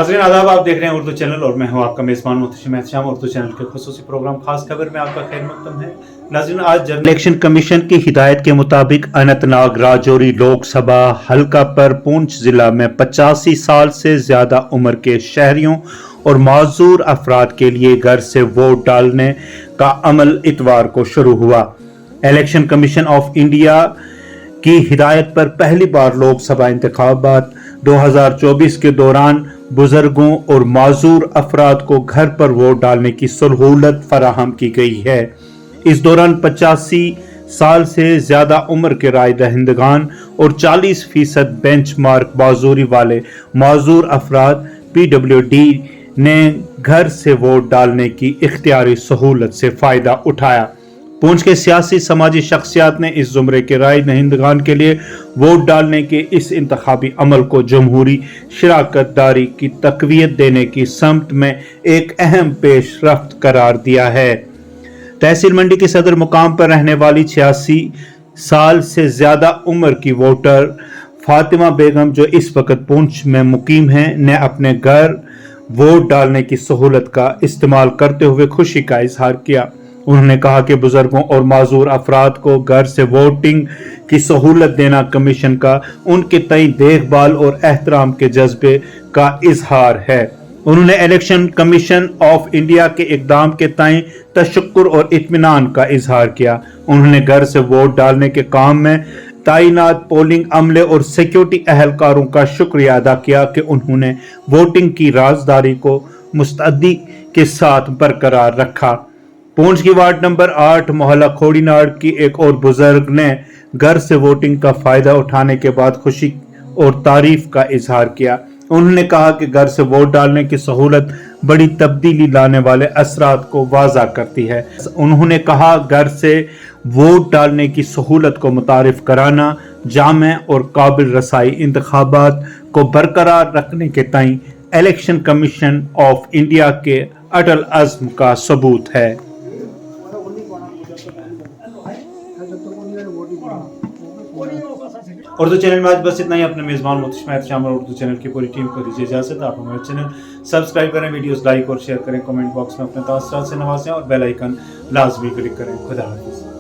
नाज़रीन आदाब, आप देख रहे हैं उर्दू चैनल और मैं हूं आपका मेज़बान मुहतशिम एहतशाम। उर्दू चैनल के खुसूसी प्रोग्राम खास खबर में आपका खैर मकदम है। नाज़रीन, आज जनरल इलेक्शन कमीशन की हिदायत के मुताबिक अनंतनाग राजौरी लोकसभा हल्का पर पूंछ जिला में 85 साल से ज्यादा उम्र के शहरियों और माजूर अफराद के लिए घर से वोट डालने का अमल इतवार को शुरू हुआ। इलेक्शन कमीशन ऑफ इंडिया की हिदायत पर पहली बार लोकसभा इंतखाबात 2024 के दौरान बुजुर्गों और माजूर अफराद को घर पर वोट डालने की सहूलत फराहम की गई है। इस दौरान 85 साल से ज्यादा उम्र के राय दहिंदगान और 40% बेंच मार्क माजूरी वाले माजूर अफराद PWD ने घर से वोट डालने की इख्तियारी सहूलत से फायदा उठाया। पूंछ के सियासी समाजी शख्सियात ने इस जुमरे के राय दहिंदगान के लिए वोट डालने के इस इंतखाबी अमल को जमहूरी शराकत दारी की तकवीत देने की समत में एक अहम पेशरफ्त करार दिया है। तहसील मंडी की सदर मुकाम पर रहने वाली 86 साल से ज्यादा उम्र की वोटर फातिमा बेगम, जो इस वक्त पूंछ में मुकीम हैं, ने अपने घर वोट डालने की सहूलत का इस्तेमाल करते हुए खुशी का इजहार किया। उन्होंने कहा कि बुजुर्गों और माजूर अफराद को घर से वोटिंग की सहूलत देना कमीशन का उनके तय देखभाल और एहतराम के जज्बे का इजहार है। उन्होंने इलेक्शन कमीशन ऑफ इंडिया के इकदाम के तय तशक्कुर और इत्मीनान का इजहार किया। उन्होंने घर से वोट डालने के काम में तैनात पोलिंग अमले और सिक्योरिटी अहलकारों का शुक्रिया अदा किया कि उन्होंने वोटिंग की राजदारी को मुस्तैदी के साथ बरकरार रखा। पूंछ की वार्ड नंबर 8 मोहल्ला खोड़ीनाड़ की एक और बुजुर्ग ने घर से वोटिंग का फायदा उठाने के बाद खुशी और तारीफ का इजहार किया। उन्होंने कहा कि घर से वोट डालने की सहूलत बड़ी तब्दीली लाने वाले असरात को वाज़ा करती है। उन्होंने कहा घर से वोट डालने की सहूलत को मुतारिफ कराना जामे और काबिल रसाई इंतखाबात को बरकरार रखने के तय इलेक्शन कमीशन ऑफ इंडिया के अटल अज़्म का सबूत है। उर्दू चैनल में आज बस इतना ही। अपने मेज़बान मुहतशिम एहतशाम और उर्दू चैनल की पूरी टीम को दीजिए इजाज़त। आप हमारे चैनल सब्सक्राइब करें, वीडियोस लाइक और शेयर करें, कमेंट बॉक्स में अपने तासुरात से नवाजें और बेल आइकन लाजमी क्लिक करें। खुदा हाफिज़।